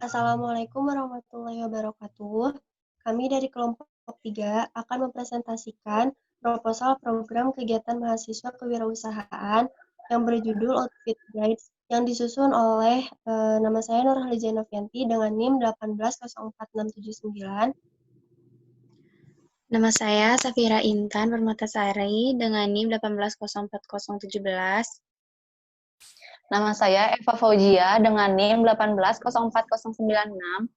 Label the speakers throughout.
Speaker 1: Assalamualaikum warahmatullahi wabarakatuh. Kami dari kelompok 3 akan mempresentasikan proposal program kegiatan mahasiswa kewirausahaan yang berjudul Outfit Guides yang disusun oleh nama saya Nurhaliza Novianti dengan NIM 1804679.
Speaker 2: Nama saya Safira Intan Permatasari dengan NIM 1804017.
Speaker 3: Nama saya Eva Fauzia dengan NIM 1804096.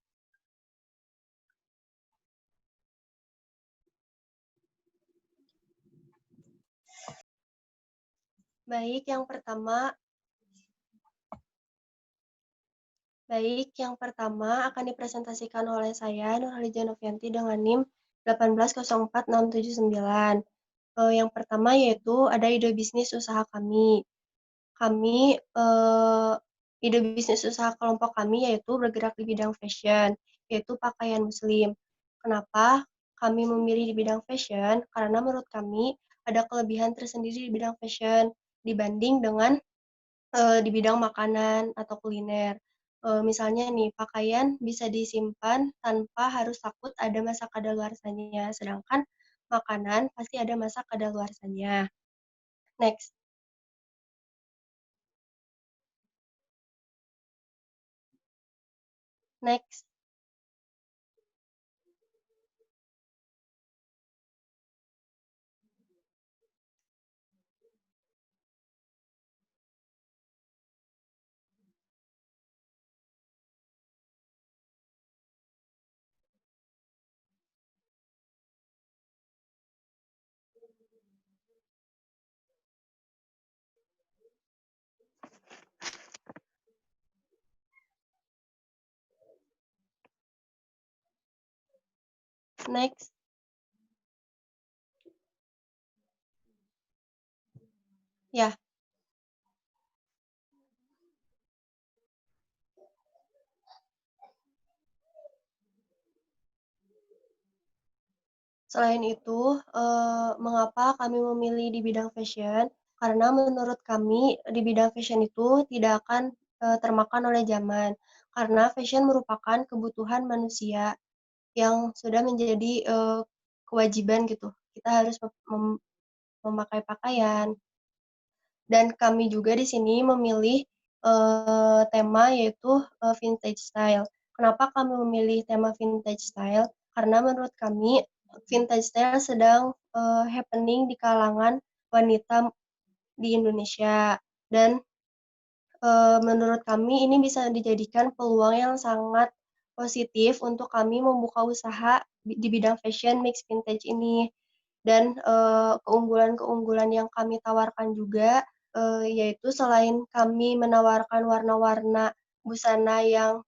Speaker 1: Baik, yang pertama akan dipresentasikan oleh saya Nurhaliza Novianti dengan NIM 1804679. Yang pertama yaitu ada ide bisnis usaha kami. Ide bisnis usaha kelompok kami yaitu bergerak di bidang fashion, yaitu pakaian muslim. Kenapa kami memilih di bidang fashion? Karena menurut kami ada kelebihan tersendiri di bidang fashion dibanding dengan di bidang makanan atau kuliner. Misalnya nih, pakaian bisa disimpan tanpa harus takut ada masa kadaluarsanya, sedangkan makanan pasti ada masa kadaluarsanya. Next. Next. Next. Ya. Selain itu, mengapa kami memilih di bidang fashion? Karena menurut kami di bidang fashion itu tidak akan termakan oleh zaman. Karena fashion merupakan kebutuhan manusia yang sudah menjadi kewajiban gitu. Kita harus memakai pakaian. Dan kami juga di sini memilih tema yaitu vintage style. Kenapa kami memilih tema vintage style? Karena menurut kami vintage style sedang happening di kalangan wanita di Indonesia, dan menurut kami ini bisa dijadikan peluang yang sangat positif untuk kami membuka usaha di bidang fashion mix vintage ini. Dan keunggulan-keunggulan yang kami tawarkan juga yaitu selain kami menawarkan warna-warna busana yang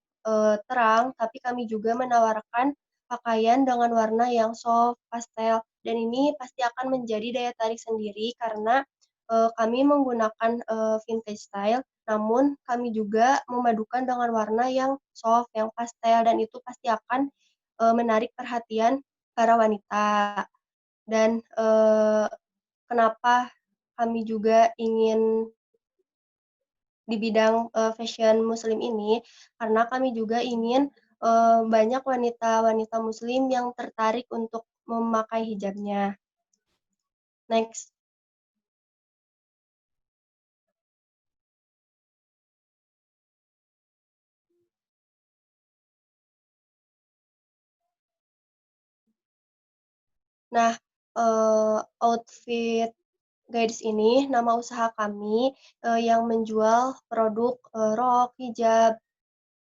Speaker 1: terang, tapi kami juga menawarkan pakaian dengan warna yang soft, pastel, dan ini pasti akan menjadi daya tarik sendiri karena kami menggunakan vintage style, namun kami juga memadukan dengan warna yang soft, yang pastel, dan itu pasti akan menarik perhatian para wanita. Dan kenapa kami juga ingin di bidang fashion muslim ini, karena kami juga ingin banyak wanita-wanita muslim yang tertarik untuk memakai hijabnya. Next. Nah, Outfit Guides ini nama usaha kami yang menjual produk rok, hijab,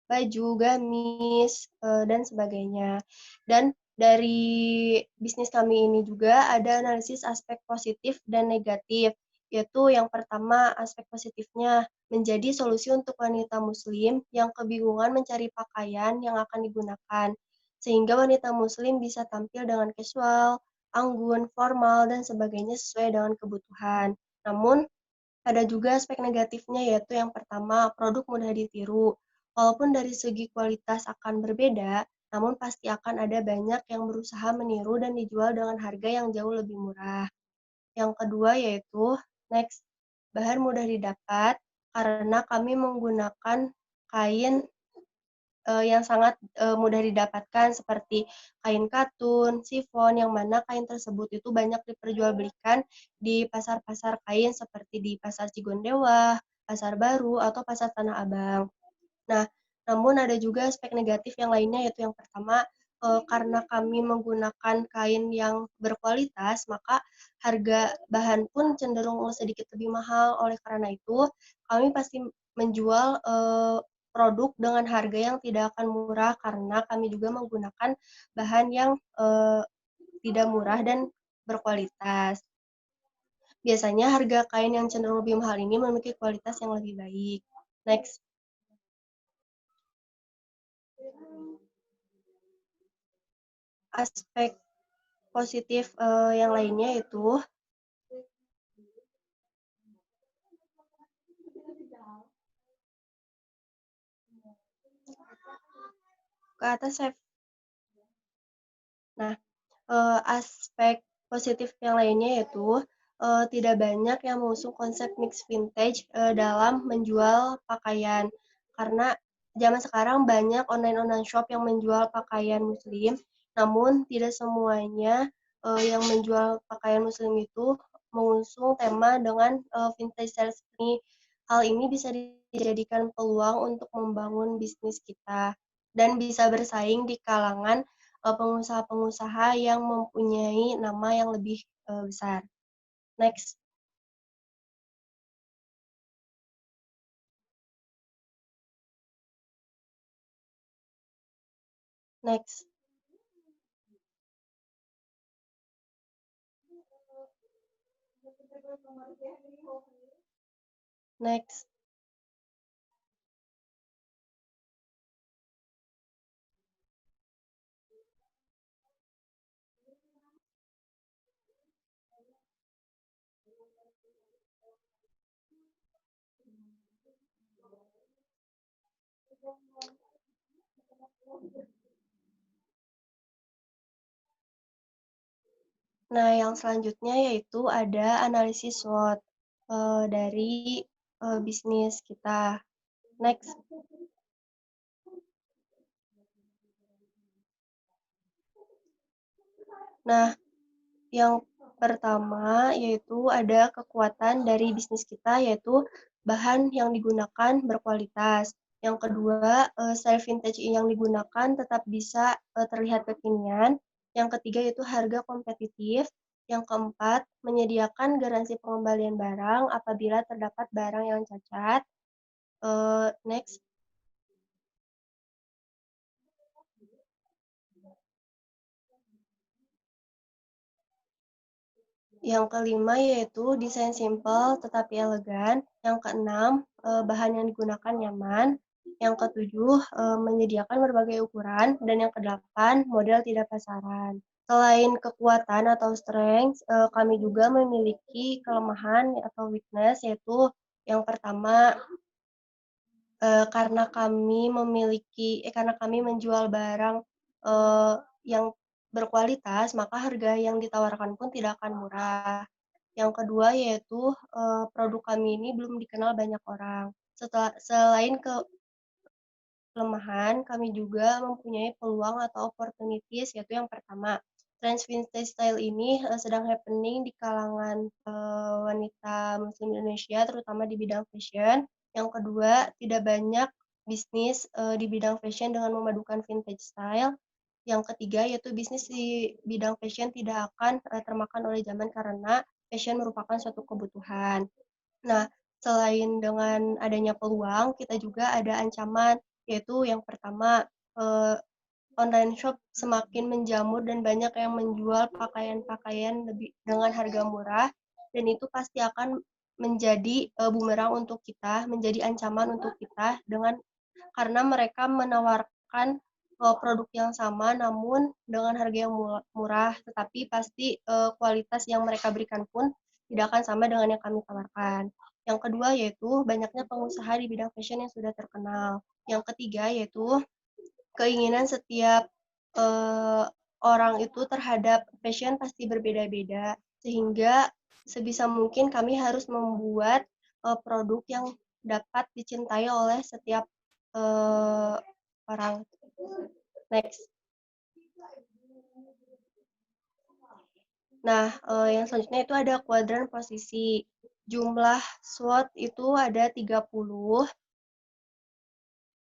Speaker 1: baju, gamis, dan sebagainya. Dan dari bisnis kami ini juga ada analisis aspek positif dan negatif, yaitu yang pertama aspek positifnya menjadi solusi untuk wanita muslim yang kebingungan mencari pakaian yang akan digunakan, sehingga wanita muslim bisa tampil dengan casual, anggun, formal, dan sebagainya sesuai dengan kebutuhan. Namun, ada juga aspek negatifnya yaitu yang pertama, produk mudah ditiru. Walaupun dari segi kualitas akan berbeda, namun pasti akan ada banyak yang berusaha meniru dan dijual dengan harga yang jauh lebih murah. Yang kedua yaitu, next, bahan mudah didapat karena kami menggunakan kain yang sangat mudah didapatkan seperti kain katun, sifon, yang mana kain tersebut itu banyak diperjualbelikan di pasar-pasar kain seperti di Pasar Cigondewa, Pasar Baru, atau Pasar Tanah Abang. Nah, namun ada juga aspek negatif yang lainnya, yaitu yang pertama, karena kami menggunakan kain yang berkualitas, maka harga bahan pun cenderung sedikit lebih mahal. Oleh karena itu, kami pasti menjual produk dengan harga yang tidak akan murah karena kami juga menggunakan bahan yang tidak murah dan berkualitas. Biasanya harga kain yang cenderung lebih mahal ini memiliki kualitas yang lebih baik. Next. Aspek positif yang lainnya itu ke atas, Chef. Nah, aspek positif yang lainnya yaitu tidak banyak yang mengusung konsep mix vintage dalam menjual pakaian. Karena zaman sekarang banyak online shop yang menjual pakaian muslim, namun tidak semuanya yang menjual pakaian muslim itu mengusung tema dengan vintage styles ini. Hal ini bisa dijadikan peluang untuk membangun bisnis kita dan bisa bersaing di kalangan pengusaha-pengusaha yang mempunyai nama yang lebih besar. Next. Next. Next. Nah, yang selanjutnya yaitu ada analisis SWOT dari bisnis kita. Next. Nah, yang pertama yaitu ada kekuatan dari bisnis kita, yaitu bahan yang digunakan berkualitas. Yang kedua, style vintage yang digunakan tetap bisa terlihat kekinian. Yang ketiga yaitu harga kompetitif. Yang keempat, menyediakan garansi pengembalian barang apabila terdapat barang yang cacat. Next. Yang kelima yaitu desain simple tetapi elegan. Yang keenam, bahan yang digunakan nyaman. Yang ketujuh, menyediakan berbagai ukuran. Dan yang kedelapan, model tidak pasaran. Selain kekuatan atau strength, kami juga memiliki kelemahan atau weakness, yaitu yang pertama, karena kami menjual barang yang berkualitas, maka harga yang ditawarkan pun tidak akan murah. Yang kedua yaitu produk kami ini belum dikenal banyak orang. Selain kelemahan, kami juga mempunyai peluang atau opportunities, yaitu yang pertama, trend vintage style ini sedang happening di kalangan wanita muslim Indonesia, terutama di bidang fashion. Yang kedua, tidak banyak bisnis di bidang fashion dengan memadukan vintage style. Yang ketiga, yaitu bisnis di bidang fashion tidak akan termakan oleh zaman karena fashion merupakan suatu kebutuhan. Nah, selain dengan adanya peluang, kita juga ada ancaman, yaitu yang pertama, online shop semakin menjamur dan banyak yang menjual pakaian-pakaian lebih dengan harga murah, dan itu pasti akan menjadi bumerang untuk kita, menjadi ancaman untuk kita karena mereka menawarkan produk yang sama namun dengan harga yang murah, tetapi pasti kualitas yang mereka berikan pun tidak akan sama dengan yang kami tawarkan. Yang kedua yaitu banyaknya pengusaha di bidang fashion yang sudah terkenal. Yang ketiga yaitu keinginan setiap orang itu terhadap fashion pasti berbeda-beda, sehingga sebisa mungkin kami harus membuat produk yang dapat dicintai oleh setiap orang. Next. Nah, yang selanjutnya itu ada kuadran posisi. Jumlah SWOT itu ada 30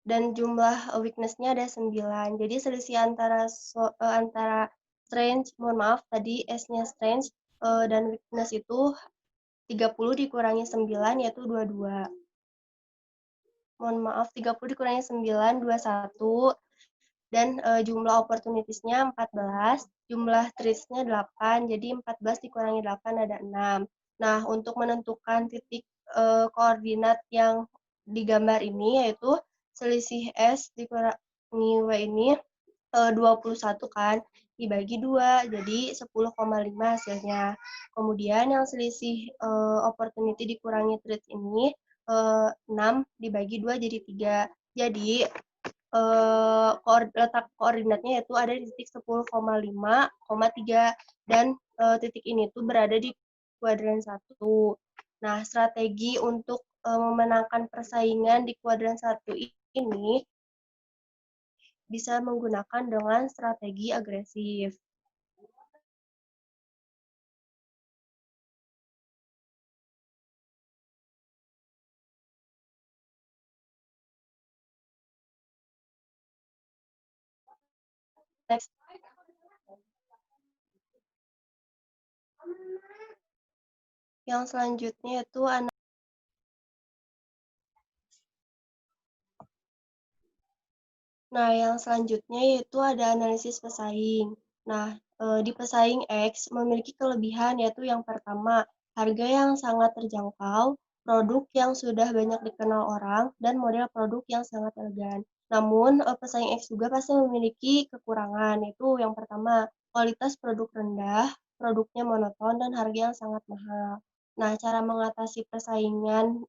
Speaker 1: dan jumlah weakness-nya ada 9. Jadi selisih antara strength, mohon maaf tadi S-nya strength dan weakness itu 30 dikurangi 9 yaitu 22. Mohon maaf, 30 dikurangi 9, 21. Dan jumlah opportunities-nya 14, jumlah trees-nya 8, jadi 14 dikurangi 8 ada 6. Nah, untuk menentukan titik koordinat yang digambar ini, yaitu selisih S dikurangi W ini 21 kan, dibagi 2, jadi 10,5 hasilnya. Kemudian yang selisih opportunity dikurangi trees ini 6 dibagi 2 jadi 3. Jadi letak koordinatnya yaitu ada di titik 10,5,3 dan titik ini tuh berada di kuadran 1. Nah, strategi untuk memenangkan persaingan di kuadran 1 ini bisa menggunakan dengan strategi agresif. Next. Yang selanjutnya itu Nah, yang selanjutnya yaitu ada analisis pesaing. Nah, di pesaing X memiliki kelebihan yaitu yang pertama, harga yang sangat terjangkau, produk yang sudah banyak dikenal orang, dan model produk yang sangat elegan. Namun, pesaing X juga pasti memiliki kekurangan, yaitu yang pertama, kualitas produk rendah, produknya monoton, dan harga yang sangat mahal. Nah, cara mengatasi persaingan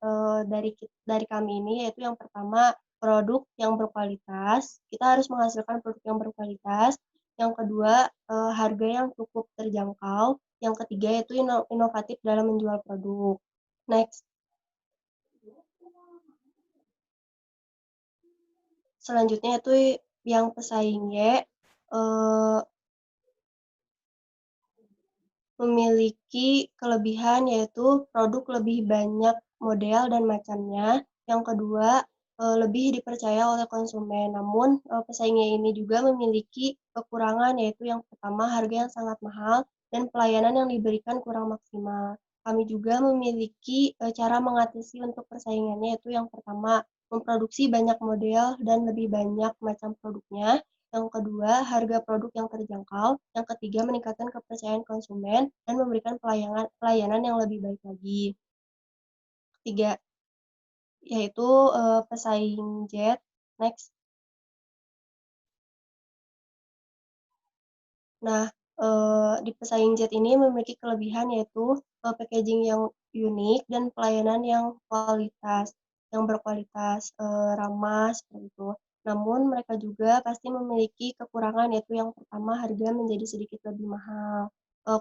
Speaker 1: dari kami ini yaitu yang pertama, produk yang berkualitas. Kita harus menghasilkan produk yang berkualitas. Yang kedua, harga yang cukup terjangkau. Yang ketiga, yaitu inovatif dalam menjual produk. Next. Selanjutnya itu yang pesaing Y, memiliki kelebihan yaitu produk lebih banyak model dan macamnya. Yang kedua, lebih dipercaya oleh konsumen. Namun, pesaingnya ini juga memiliki kekurangan yaitu yang pertama harga yang sangat mahal dan pelayanan yang diberikan kurang maksimal. Kami juga memiliki cara mengatasi untuk persaingannya yaitu yang pertama, memproduksi banyak model dan lebih banyak macam produknya. Yang kedua, harga produk yang terjangkau. Yang ketiga, meningkatkan kepercayaan konsumen dan memberikan pelayanan yang lebih baik lagi. Ketiga, yaitu pesaing jet. Next. Nah, di pesaing jet ini memiliki kelebihan yaitu packaging yang unik dan pelayanan yang berkualitas, ramah seperti itu. Namun mereka juga pasti memiliki kekurangan yaitu yang pertama harga menjadi sedikit lebih mahal,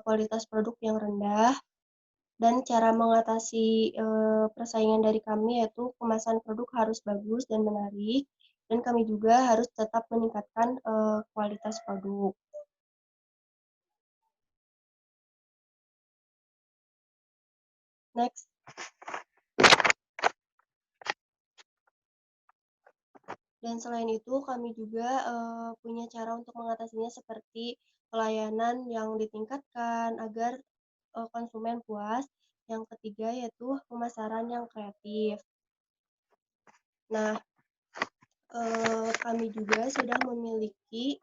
Speaker 1: kualitas produk yang rendah, dan cara mengatasi persaingan dari kami yaitu kemasan produk harus bagus dan menarik, dan kami juga harus tetap meningkatkan kualitas produk. Next. Dan selain itu, kami juga punya cara untuk mengatasinya seperti pelayanan yang ditingkatkan agar konsumen puas. Yang ketiga yaitu pemasaran yang kreatif. Nah, kami juga sudah memiliki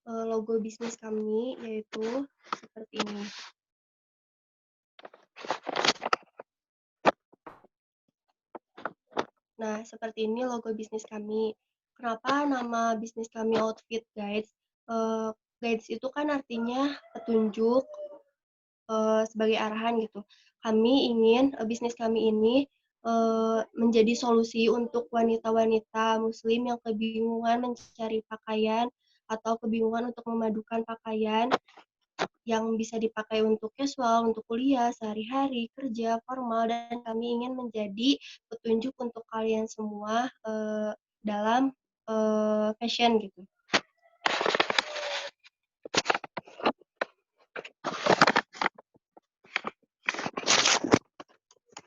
Speaker 1: logo bisnis kami yaitu seperti ini. Nah, seperti ini logo bisnis kami. Kenapa nama bisnis kami Outfit Guides? Guides itu kan artinya petunjuk sebagai arahan gitu. Kami ingin bisnis kami ini menjadi solusi untuk wanita-wanita muslim yang kebingungan mencari pakaian atau kebingungan untuk memadukan pakaian yang bisa dipakai untuk casual, untuk kuliah, sehari-hari, kerja, formal, dan kami ingin menjadi petunjuk untuk kalian semua dalam fashion gitu.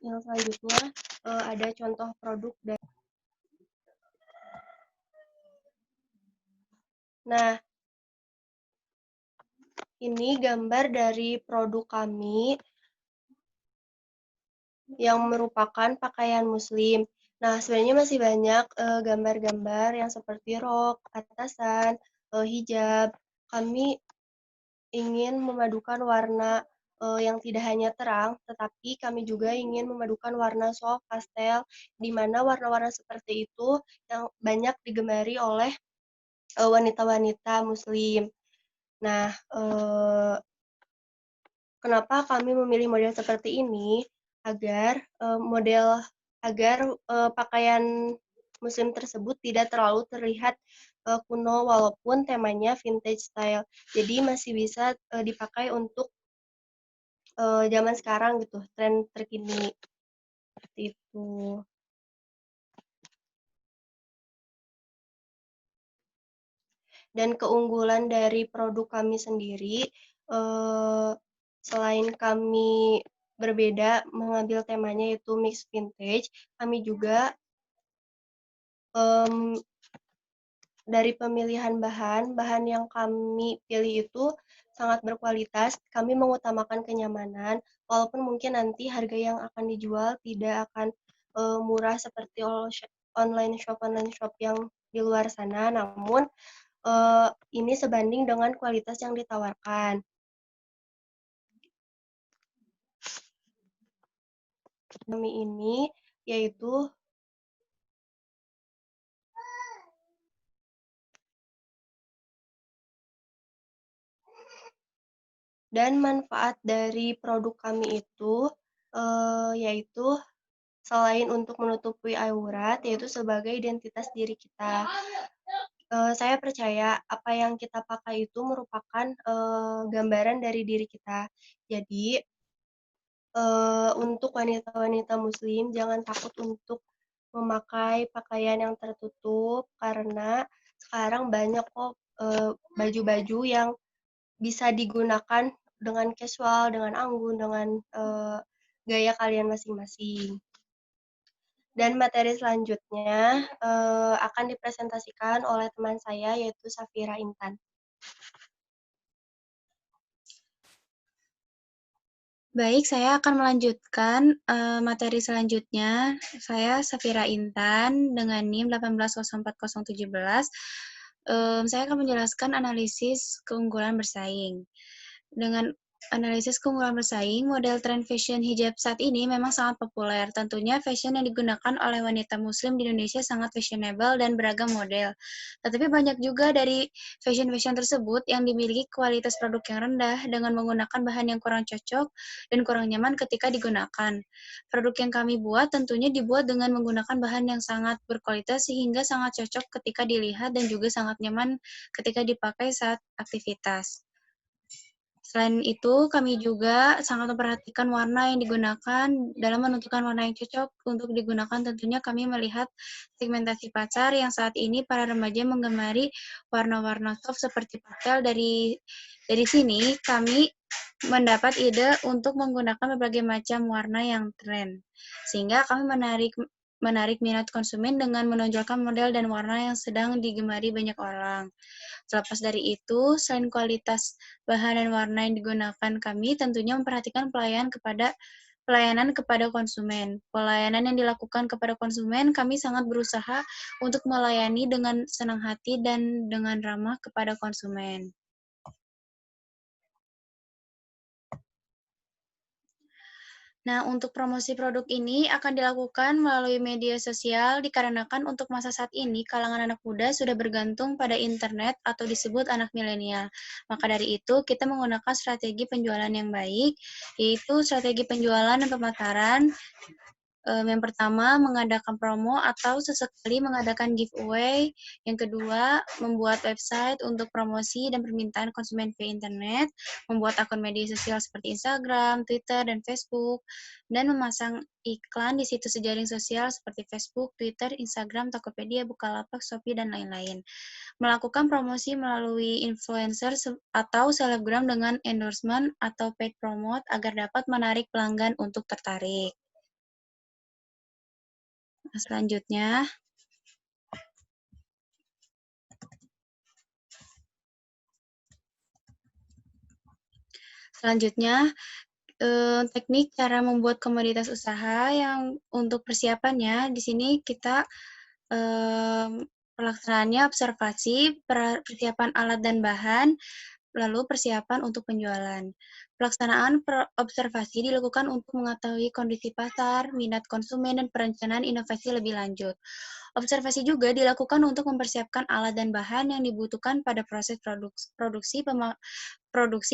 Speaker 1: Yang selanjutnya ada contoh produk dari. Nah, ini gambar dari produk kami yang merupakan pakaian muslim. Nah, sebenarnya masih banyak gambar-gambar yang seperti rok, atasan, hijab. Kami ingin memadukan warna yang tidak hanya terang, tetapi kami juga ingin memadukan warna soft, pastel, di mana warna-warna seperti itu yang banyak digemari oleh wanita-wanita muslim. Nah, kenapa kami memilih model seperti ini? Agar pakaian muslim tersebut tidak terlalu terlihat kuno walaupun temanya vintage style. Jadi masih bisa dipakai untuk zaman sekarang gitu, tren terkini. Seperti itu. Dan keunggulan dari produk kami sendiri, selain kami berbeda mengambil temanya yaitu mix vintage, kami juga dari pemilihan bahan yang kami pilih itu sangat berkualitas. Kami mengutamakan kenyamanan, walaupun mungkin nanti harga yang akan dijual tidak akan murah seperti online shop yang di luar sana, namun ini sebanding dengan kualitas yang ditawarkan. Kami ini yaitu dan manfaat dari produk kami itu yaitu selain untuk menutupi aurat, yaitu sebagai identitas diri kita. Saya percaya apa yang kita pakai itu merupakan gambaran dari diri kita. Jadi untuk wanita-wanita muslim jangan takut untuk memakai pakaian yang tertutup karena sekarang banyak kok baju-baju yang bisa digunakan dengan casual, dengan anggun, dengan gaya kalian masing-masing. Dan materi selanjutnya akan dipresentasikan oleh teman saya yaitu Safira Intan.
Speaker 2: Baik, saya akan melanjutkan materi selanjutnya. Saya Safira Intan dengan NIM 1804017. Saya akan menjelaskan analisis keunggulan bersaing. Dengan analisis keunggulan bersaing, model tren fashion hijab saat ini memang sangat populer. Tentunya fashion yang digunakan oleh wanita muslim di Indonesia sangat fashionable dan beragam model. Tetapi banyak juga dari fashion-fashion tersebut yang dimiliki kualitas produk yang rendah dengan menggunakan bahan yang kurang cocok dan kurang nyaman ketika digunakan. Produk yang kami buat tentunya dibuat dengan menggunakan bahan yang sangat berkualitas sehingga sangat cocok ketika dilihat dan juga sangat nyaman ketika dipakai saat aktivitas. Selain itu, kami juga sangat memperhatikan warna yang digunakan dalam menentukan warna yang cocok untuk digunakan. Tentunya kami melihat segmentasi pasar yang saat ini para remaja menggemari warna-warna soft seperti pastel. Dari sini, kami mendapat ide untuk menggunakan berbagai macam warna yang tren, sehingga kami menarik minat konsumen dengan menonjolkan model dan warna yang sedang digemari banyak orang. Terlepas dari itu, selain kualitas bahan dan warna yang digunakan, kami tentunya memperhatikan pelayanan kepada konsumen. Pelayanan yang dilakukan kepada konsumen, kami sangat berusaha untuk melayani dengan senang hati dan dengan ramah kepada konsumen. Nah, untuk promosi produk ini akan dilakukan melalui media sosial dikarenakan untuk masa saat ini kalangan anak muda sudah bergantung pada internet atau disebut anak milenial. Maka dari itu, kita menggunakan strategi penjualan yang baik, yaitu strategi penjualan dan pemasaran Yang pertama, mengadakan promo atau sesekali mengadakan giveaway. Yang kedua, membuat website untuk promosi dan permintaan konsumen via internet, membuat akun media sosial seperti Instagram, Twitter, dan Facebook, dan memasang iklan di situs jejaring sosial seperti Facebook, Twitter, Instagram, Tokopedia, Bukalapak, Shopee, dan lain-lain. Melakukan promosi melalui influencer atau selebgram dengan endorsement atau paid promote agar dapat menarik pelanggan untuk tertarik. Selanjutnya, teknik cara membuat komoditas usaha yang untuk persiapannya, di sini kita pelaksanaannya observasi, persiapan alat dan bahan, lalu persiapan untuk penjualan. Pelaksanaan observasi dilakukan untuk mengetahui kondisi pasar, minat konsumen, dan perencanaan inovasi lebih lanjut. Observasi juga dilakukan untuk mempersiapkan alat dan bahan yang dibutuhkan pada proses produksi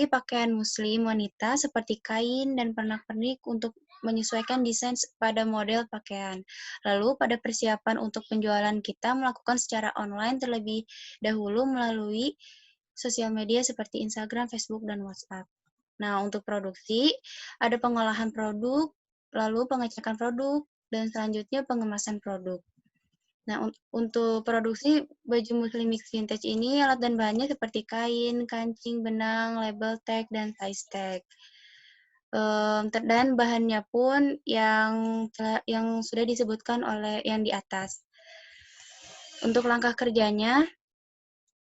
Speaker 2: pakaian muslim wanita seperti kain dan pernak-pernik untuk menyesuaikan desain pada model pakaian. Lalu pada persiapan untuk penjualan kita melakukan secara online terlebih dahulu melalui sosial media seperti Instagram, Facebook, dan WhatsApp. Nah, untuk produksi, ada pengolahan produk, lalu pengecekan produk, dan selanjutnya pengemasan produk. Nah, untuk produksi baju muslim mix vintage ini, alat dan bahannya seperti kain, kancing, benang, label tag, dan size tag. Dan bahannya pun yang sudah disebutkan oleh yang di atas. Untuk langkah kerjanya,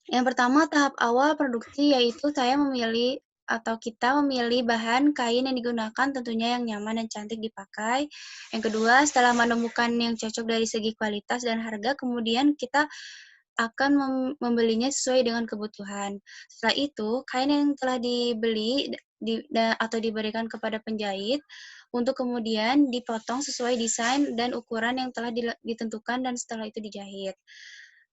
Speaker 2: yang pertama tahap awal produksi yaitu kita memilih bahan kain yang digunakan tentunya yang nyaman dan cantik dipakai. Yang kedua, setelah menemukan yang cocok dari segi kualitas dan harga, kemudian kita akan membelinya sesuai dengan kebutuhan. Setelah itu, kain yang telah dibeli atau diberikan kepada penjahit untuk kemudian dipotong sesuai desain dan ukuran yang telah ditentukan dan setelah itu dijahit.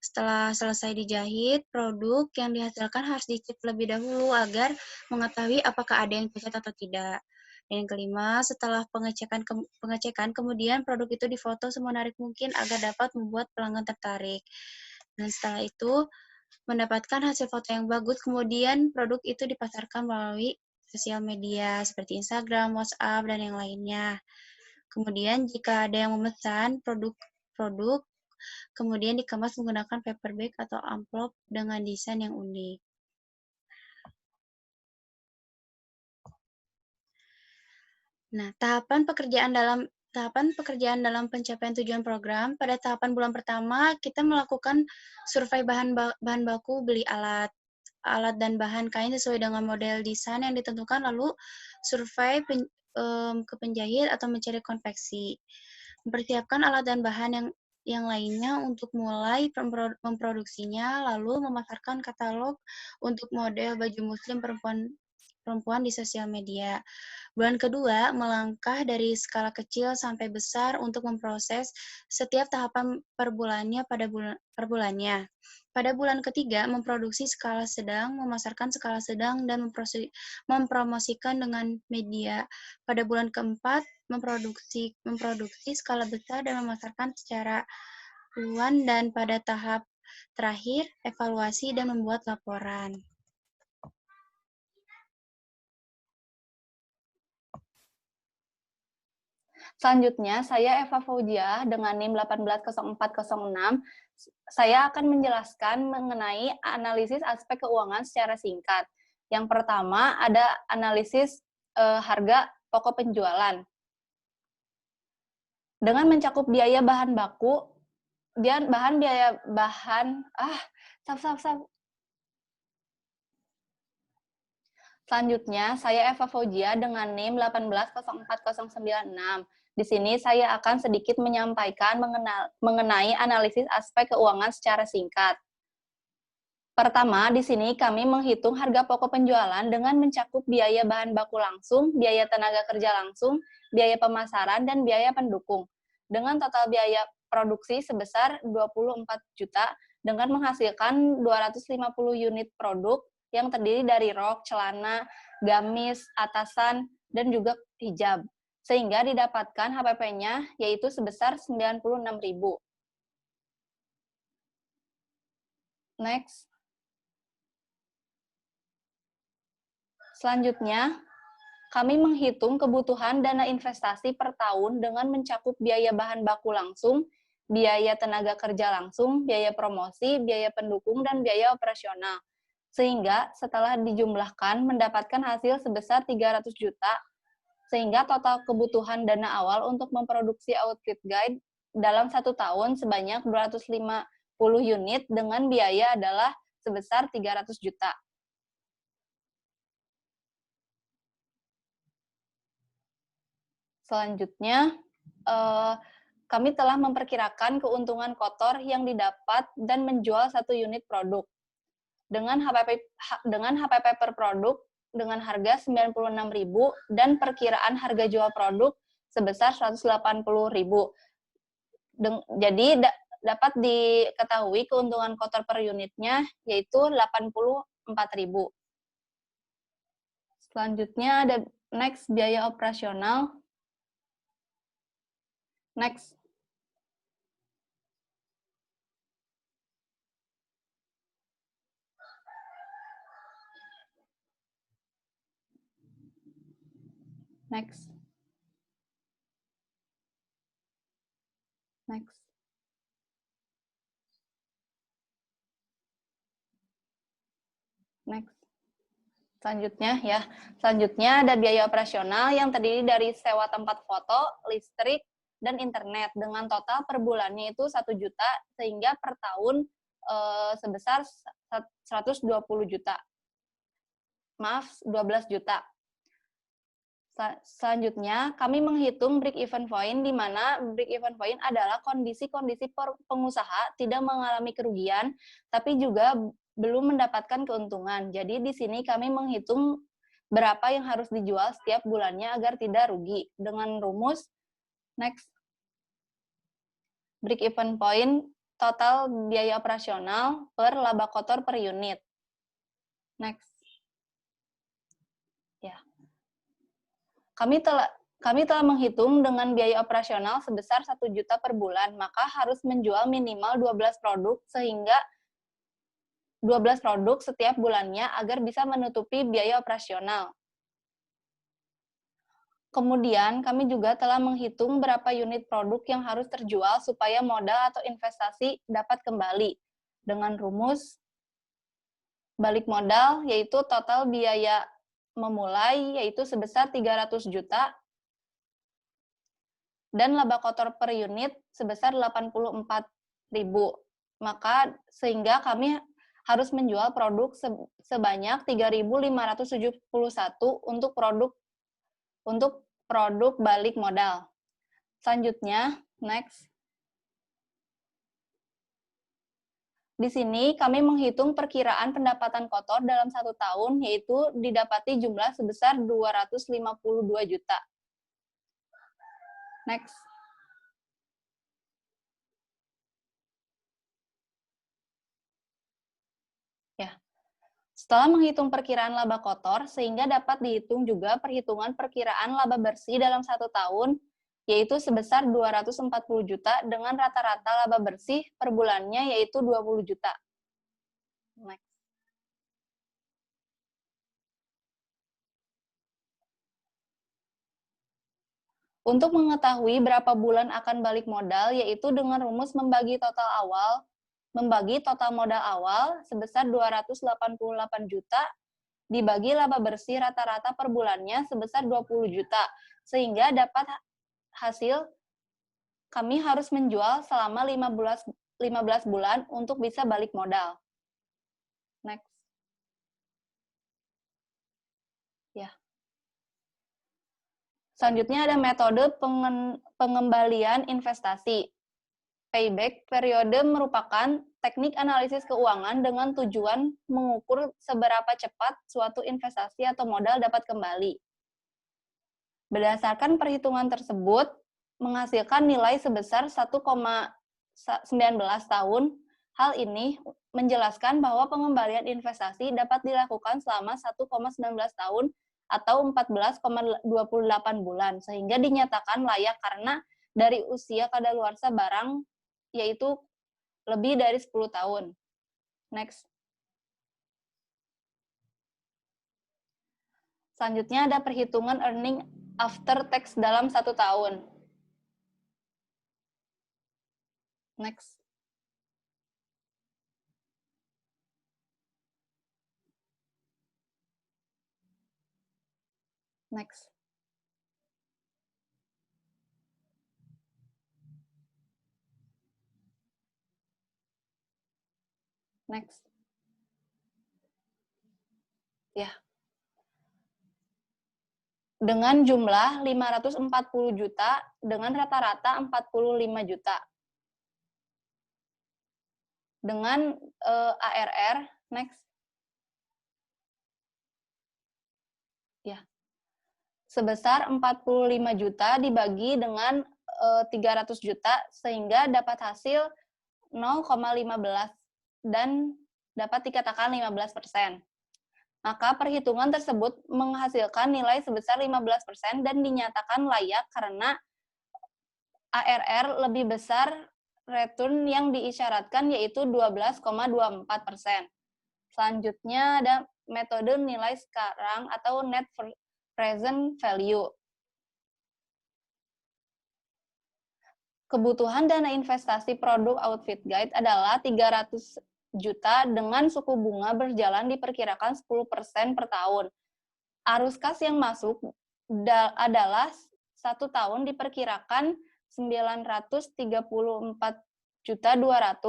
Speaker 2: Setelah selesai dijahit, produk yang dihasilkan harus dicek terlebih dahulu agar mengetahui apakah ada yang cacat atau tidak. Dan yang kelima, setelah pengecekan, kemudian produk itu difoto semenarik mungkin agar dapat membuat pelanggan tertarik. Dan setelah itu, mendapatkan hasil foto yang bagus, kemudian produk itu dipasarkan melalui sosial media seperti Instagram, WhatsApp, dan yang lainnya. Kemudian jika ada yang memesan produk, kemudian dikemas menggunakan paper bag atau amplop dengan desain yang unik. Nah, tahapan pekerjaan dalam pencapaian tujuan program, pada tahapan bulan pertama, kita melakukan survei bahan baku, beli alat dan bahan kain sesuai dengan model desain yang ditentukan, lalu survei ke penjahit atau mencari konveksi. Mempersiapkan alat dan bahan yang lainnya untuk mulai memproduksinya, lalu memasarkan katalog untuk model baju muslim perempuan di sosial media. Bulan kedua, melangkah dari skala kecil sampai besar untuk memproses setiap tahapan per bulannya. Pada bulan ketiga, memproduksi skala sedang, memasarkan skala sedang, dan mempromosikan dengan media. Pada bulan keempat, memproduksi skala besar dan memasarkan secara luas, dan pada tahap terakhir, evaluasi dan membuat laporan.
Speaker 3: Selanjutnya, saya Eva Fauzia dengan NIM 180406. Saya akan menjelaskan mengenai analisis aspek keuangan secara singkat. Yang pertama ada analisis harga pokok penjualan. Dengan mencakup biaya bahan baku, Selanjutnya, saya Eva Fauzia dengan NIM 180406. Di sini saya akan sedikit menyampaikan mengenai analisis aspek keuangan secara singkat. Pertama, di sini kami menghitung harga pokok penjualan dengan mencakup biaya bahan baku langsung, biaya tenaga kerja langsung, biaya pemasaran, dan biaya pendukung. Dengan total biaya produksi sebesar 24 juta dengan menghasilkan 250 unit produk yang terdiri dari rok, celana, gamis, atasan, dan juga hijab. sehingga didapatkan HPP-nya yaitu sebesar 96.000. Next. Selanjutnya, kami menghitung kebutuhan dana investasi per tahun dengan mencakup biaya bahan baku langsung, biaya tenaga kerja langsung, biaya promosi, biaya pendukung, dan biaya operasional. Sehingga setelah dijumlahkan mendapatkan hasil sebesar 300 juta, sehingga total kebutuhan dana awal untuk memproduksi outfit guide dalam 1 tahun sebanyak 250 unit dengan biaya adalah sebesar 300 juta. Selanjutnya, kami telah memperkirakan keuntungan kotor yang didapat dan menjual 1 unit produk. Dengan HPP per produk dengan harga 96.000 dan perkiraan harga jual produk sebesar 180.000. Jadi dapat diketahui keuntungan kotor per unitnya yaitu 84.000. Selanjutnya ada next biaya operasional. Next. Next. Next. Next. Selanjutnya ada biaya operasional yang terdiri dari sewa tempat foto, listrik, dan internet dengan total per bulannya itu 1 juta sehingga per tahun sebesar 120 juta. Maaf, 12 juta. Selanjutnya, kami menghitung break-even point, di mana break-even point adalah kondisi-kondisi pengusaha tidak mengalami kerugian, tapi juga belum mendapatkan keuntungan. Jadi di sini kami menghitung berapa yang harus dijual setiap bulannya agar tidak rugi. Dengan rumus, next, break-even point, total biaya operasional per laba kotor per unit. Next. Ya. Kami telah menghitung dengan biaya operasional sebesar 1 juta per bulan, maka harus menjual minimal 12 produk sehingga 12 produk setiap bulannya agar bisa menutupi biaya operasional. Kemudian, kami juga telah menghitung berapa unit produk yang harus terjual supaya modal atau investasi dapat kembali. Dengan rumus balik modal, yaitu total biaya memulai, yaitu sebesar 300 juta, dan laba kotor per unit sebesar 84.000. Maka sehingga kami harus menjual produk sebanyak 3.571 untuk produk balik modal. Selanjutnya, next. Di sini kami menghitung perkiraan pendapatan kotor dalam 1 tahun, yaitu didapati jumlah sebesar 252 juta. Next. Ya. Setelah menghitung perkiraan laba kotor, sehingga dapat dihitung juga perhitungan perkiraan laba bersih dalam 1 tahun, yaitu sebesar 240 juta dengan rata-rata laba bersih per bulannya yaitu 20 juta. Next. Untuk mengetahui berapa bulan akan balik modal, yaitu dengan rumus membagi total modal awal sebesar 288 juta dibagi laba bersih rata-rata per bulannya sebesar 20 juta. Sehingga dapat hasil kami harus menjual selama 15 bulan untuk bisa balik modal. Next. Ya. Selanjutnya ada metode pengembalian investasi. Payback periode merupakan teknik analisis keuangan dengan tujuan mengukur seberapa cepat suatu investasi atau modal dapat kembali. Berdasarkan perhitungan tersebut, menghasilkan nilai sebesar 1,19 tahun. Hal ini menjelaskan bahwa pengembalian investasi dapat dilakukan selama 1,19 tahun atau 14,28 bulan, sehingga dinyatakan layak karena dari usia kadaluarsa barang yaitu lebih dari 10 tahun. Next. Selanjutnya ada perhitungan earning after tax dalam 1 tahun. Next. Next. Next. Ya. Dengan jumlah 540 juta dengan rata-rata 45 juta. Dengan ARR, next. Ya. Sebesar 45 juta dibagi dengan 300 juta sehingga dapat hasil 0,15 dan dapat dikatakan 15%. Maka perhitungan tersebut menghasilkan nilai sebesar 15% dan dinyatakan layak karena ARR lebih besar return yang diisyaratkan yaitu 12,24%. Selanjutnya ada metode nilai sekarang atau net present value. Kebutuhan dana investasi produk outfit guide adalah 300 juta dengan suku bunga berjalan diperkirakan 10% per tahun. Arus kas yang masuk adalah 1 tahun diperkirakan 934.200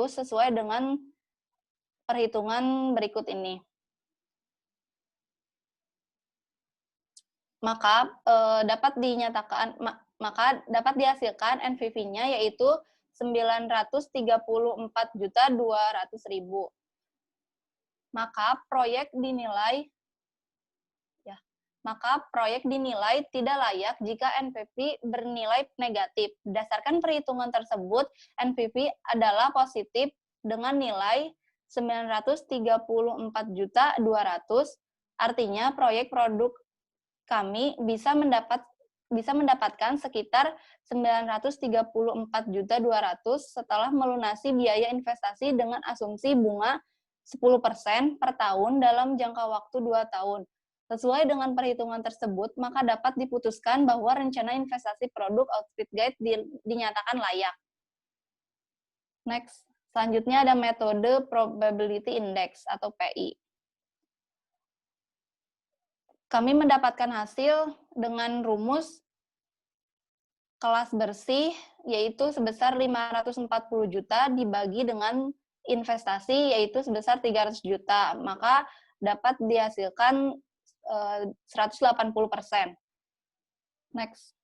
Speaker 3: sesuai dengan perhitungan berikut ini. Maka dapat dihasilkan NPV-nya yaitu 934.200.000. Maka proyek dinilai tidak layak jika NPV bernilai negatif. Berdasarkan perhitungan tersebut, NPV adalah positif dengan nilai 934.200.000. Artinya proyek produk kami bisa mendapatkan sekitar 934.200.000 setelah melunasi biaya investasi dengan asumsi bunga 10% per tahun dalam jangka waktu 2 tahun. Sesuai dengan perhitungan tersebut, maka dapat diputuskan bahwa rencana investasi produk outfit guide dinyatakan layak. Next. Selanjutnya ada metode probability index atau PI. Kami mendapatkan hasil dengan rumus kelas bersih, yaitu sebesar 540 juta dibagi dengan investasi, yaitu sebesar 300 juta. Maka dapat dihasilkan 180%. Next.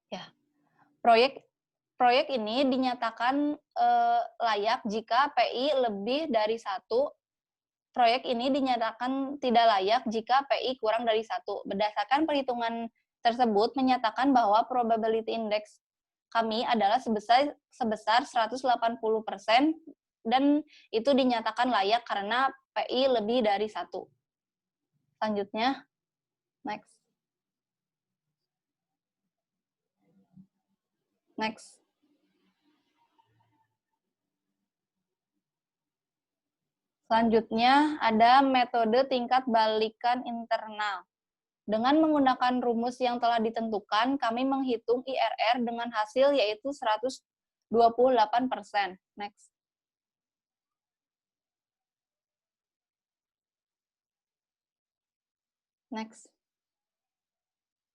Speaker 3: Ya. Proyek ini dinyatakan layak jika PI lebih dari 1. Proyek ini dinyatakan tidak layak jika PI kurang dari 1. Berdasarkan perhitungan tersebut menyatakan bahwa probability index kami adalah sebesar 180% dan itu dinyatakan layak karena PI lebih dari 1. Selanjutnya, next. Next. Selanjutnya ada metode tingkat balikan internal. Dengan menggunakan rumus yang telah ditentukan, kami menghitung IRR dengan hasil yaitu 128%. Next. Next.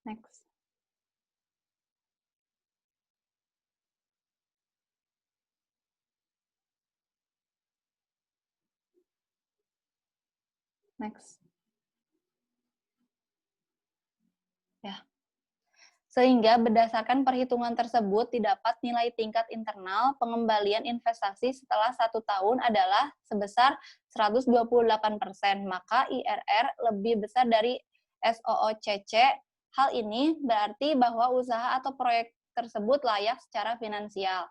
Speaker 3: Next. Next. Ya. Sehingga berdasarkan perhitungan tersebut didapat nilai tingkat internal pengembalian investasi setelah 1 tahun adalah sebesar 128%. Maka IRR lebih besar dari SOOCC. Hal ini berarti bahwa usaha atau proyek tersebut layak secara finansial.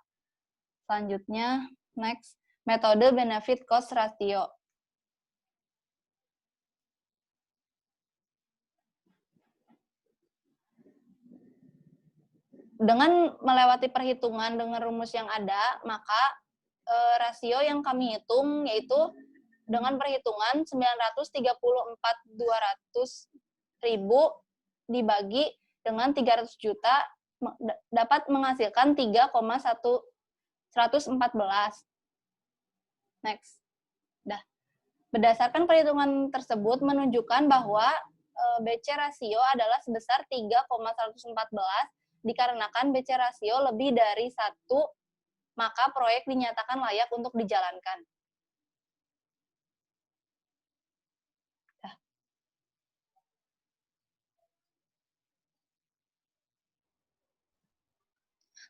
Speaker 3: Selanjutnya, next. Metode benefit cost ratio. Dengan melewati perhitungan dengan rumus yang ada, maka rasio yang kami hitung yaitu dengan perhitungan 934.200.000 dibagi dengan 300 juta dapat menghasilkan 3,114. Next. Dah. Berdasarkan perhitungan tersebut menunjukkan bahwa BC rasio adalah sebesar 3,114 dikarenakan BC rasio lebih dari 1, maka proyek dinyatakan layak untuk dijalankan.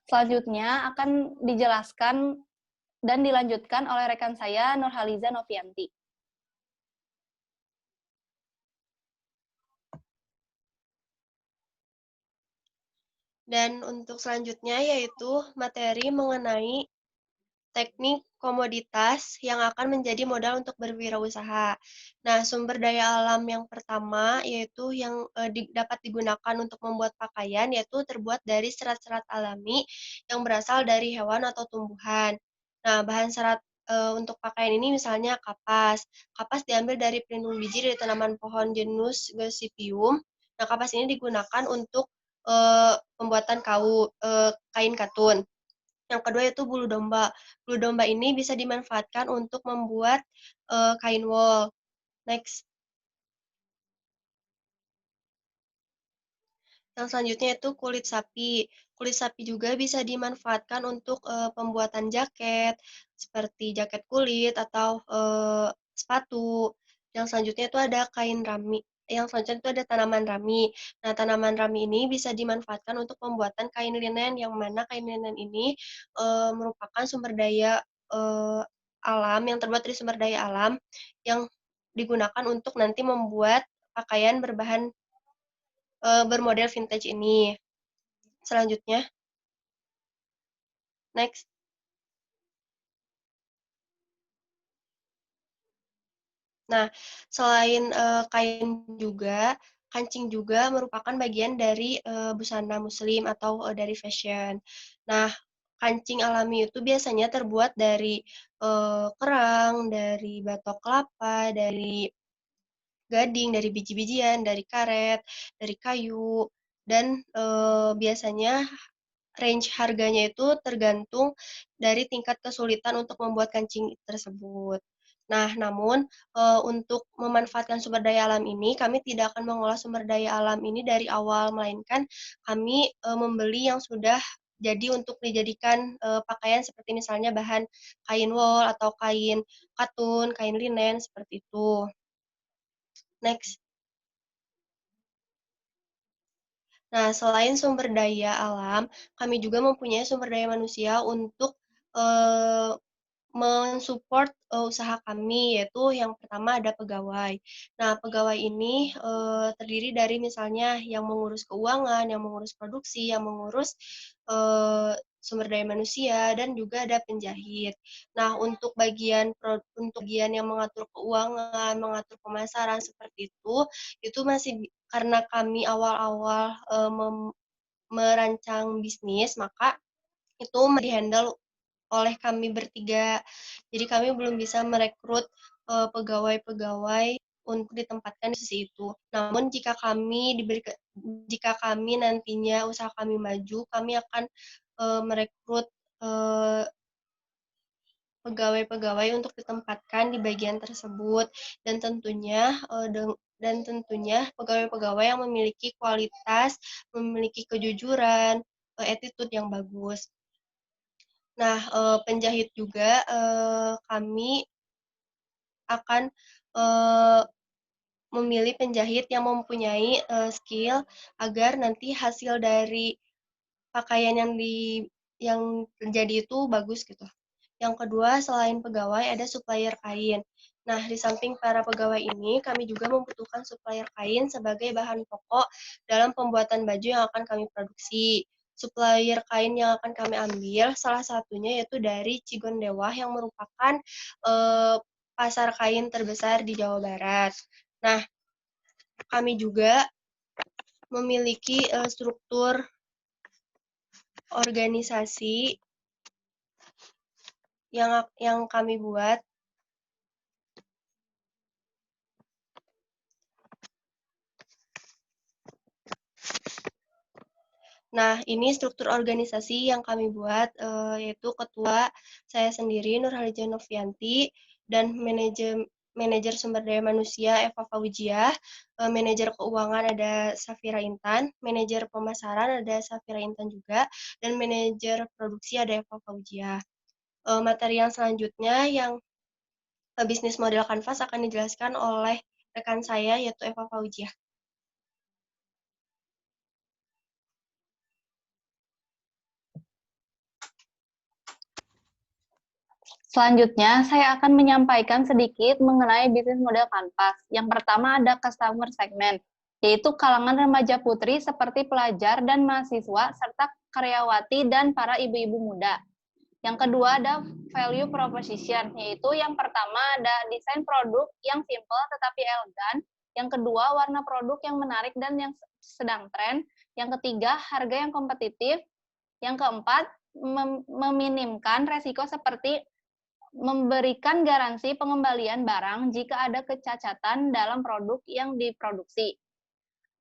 Speaker 3: Selanjutnya akan dijelaskan dan dilanjutkan oleh rekan saya, Nurhaliza Novianti.
Speaker 1: Dan untuk selanjutnya yaitu materi mengenai teknik komoditas yang akan menjadi modal untuk berwirausaha. Nah, sumber daya alam yang pertama yaitu yang dapat digunakan untuk membuat pakaian yaitu terbuat dari serat-serat alami yang berasal dari hewan atau tumbuhan. Nah, bahan serat untuk pakaian ini misalnya kapas. Kapas diambil dari pelindung biji dari tanaman pohon genus Gossypium. Nah, kapas ini digunakan untuk pembuatan kain katun. Yang kedua itu bulu domba. Bulu domba ini bisa dimanfaatkan untuk membuat kain wol. Next. Yang selanjutnya itu kulit sapi. Kulit sapi juga bisa dimanfaatkan untuk pembuatan jaket, seperti jaket kulit atau sepatu. Yang selanjutnya itu ada kain rami. Yang selanjutnya itu ada tanaman rami. Nah, tanaman rami ini bisa dimanfaatkan untuk pembuatan kain linen, yang mana kain linen ini merupakan sumber daya alam, yang terbuat dari sumber daya alam, yang digunakan untuk nanti membuat pakaian bermodel vintage ini. Selanjutnya, next. Nah, selain kain juga, kancing juga merupakan bagian dari busana muslim atau dari fashion. Nah, kancing alami itu biasanya terbuat dari kerang, dari batok kelapa, dari gading, dari biji-bijian, dari karet, dari kayu, dan biasanya range harganya itu tergantung dari tingkat kesulitan untuk membuat kancing tersebut. Nah, namun untuk memanfaatkan sumber daya alam ini, kami tidak akan mengolah sumber daya alam ini dari awal, melainkan kami membeli yang sudah jadi untuk dijadikan pakaian seperti misalnya bahan kain wol atau kain katun, kain linen, seperti itu. Next. Nah, selain sumber daya alam, kami juga mempunyai sumber daya manusia untuk mensupport usaha kami, yaitu yang pertama ada pegawai. Nah, pegawai ini terdiri dari misalnya yang mengurus keuangan, yang mengurus produksi, yang mengurus sumber daya manusia, dan juga ada penjahit. Nah, untuk bagian yang mengatur keuangan, mengatur pemasaran seperti itu masih karena kami awal-awal merancang bisnis, maka itu di-handle oleh kami bertiga. Jadi kami belum bisa merekrut pegawai-pegawai untuk ditempatkan di sisi itu. Namun jika kami nantinya usaha kami maju, kami akan merekrut pegawai-pegawai untuk ditempatkan di bagian tersebut, dan tentunya pegawai-pegawai yang memiliki kualitas, memiliki kejujuran, attitude yang bagus. Nah, penjahit juga kami akan memilih penjahit yang mempunyai skill agar nanti hasil dari pakaian yang terjadi itu bagus gitu. Yang kedua, selain pegawai ada supplier kain. Nah, di samping para pegawai ini, kami juga membutuhkan supplier kain sebagai bahan pokok dalam pembuatan baju yang akan kami produksi. supplier kain yang akan kami ambil, salah satunya yaitu dari Cigondewah yang merupakan pasar kain terbesar di Jawa Barat. Nah, kami juga memiliki struktur organisasi yang kami buat. Nah, ini struktur organisasi yang kami buat, yaitu ketua saya sendiri Nurhaliza Novianti, dan manajer sumber daya manusia Eva Fauziah, manajer keuangan ada Safira Intan, manajer pemasaran ada Safira Intan juga, dan manajer produksi ada Eva Fauziah. Materi yang selanjutnya yang bisnis model kanvas akan dijelaskan oleh rekan saya yaitu Eva Fauziah.
Speaker 3: Selanjutnya, saya akan menyampaikan sedikit mengenai bisnis model kanvas. Yang pertama ada customer segment, yaitu kalangan remaja putri seperti pelajar dan mahasiswa, serta karyawati dan para ibu-ibu muda. Yang kedua ada value proposition, yaitu yang pertama ada desain produk yang simple tetapi elegan. Yang kedua, warna produk yang menarik dan yang sedang tren. Yang ketiga, harga yang kompetitif. Yang keempat, meminimkan resiko seperti memberikan garansi pengembalian barang jika ada kecacatan dalam produk yang diproduksi.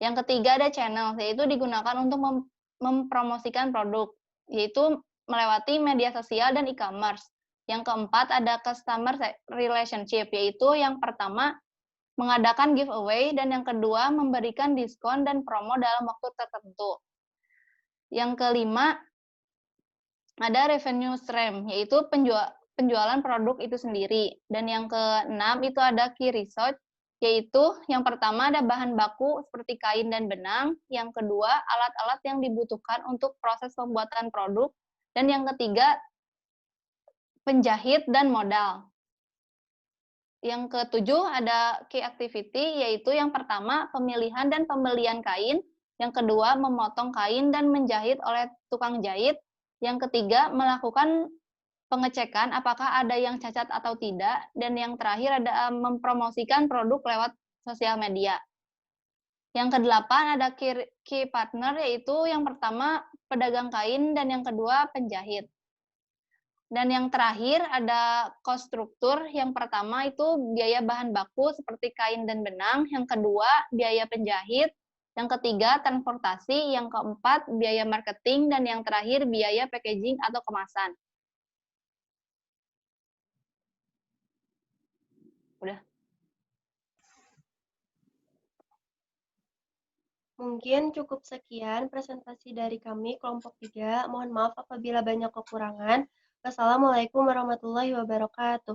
Speaker 3: Yang ketiga ada channel, yaitu digunakan untuk mempromosikan produk, yaitu melewati media sosial dan e-commerce. Yang keempat ada customer relationship, yaitu yang pertama mengadakan giveaway, dan yang kedua memberikan diskon dan promo dalam waktu tertentu. Yang kelima ada revenue stream, yaitu penjualan produk itu sendiri. Dan yang keenam itu ada key result, yaitu yang pertama ada bahan baku seperti kain dan benang, yang kedua alat-alat yang dibutuhkan untuk proses pembuatan produk, dan yang ketiga penjahit dan modal. Yang ketujuh ada key activity, yaitu yang pertama pemilihan dan pembelian kain, yang kedua memotong kain dan menjahit oleh tukang jahit, yang ketiga melakukan pengecekan apakah ada yang cacat atau tidak, dan yang terakhir ada mempromosikan produk lewat sosial media. Yang kedelapan ada key partner, yaitu yang pertama pedagang kain dan yang kedua penjahit. Dan yang terakhir ada cost struktur, yang pertama itu biaya bahan baku seperti kain dan benang, yang kedua biaya penjahit, yang ketiga transportasi, yang keempat biaya marketing, dan yang terakhir biaya packaging atau kemasan. Udah.
Speaker 1: Mungkin cukup sekian presentasi dari kami kelompok 3. Mohon maaf apabila banyak kekurangan. Wassalamualaikum warahmatullahi wabarakatuh.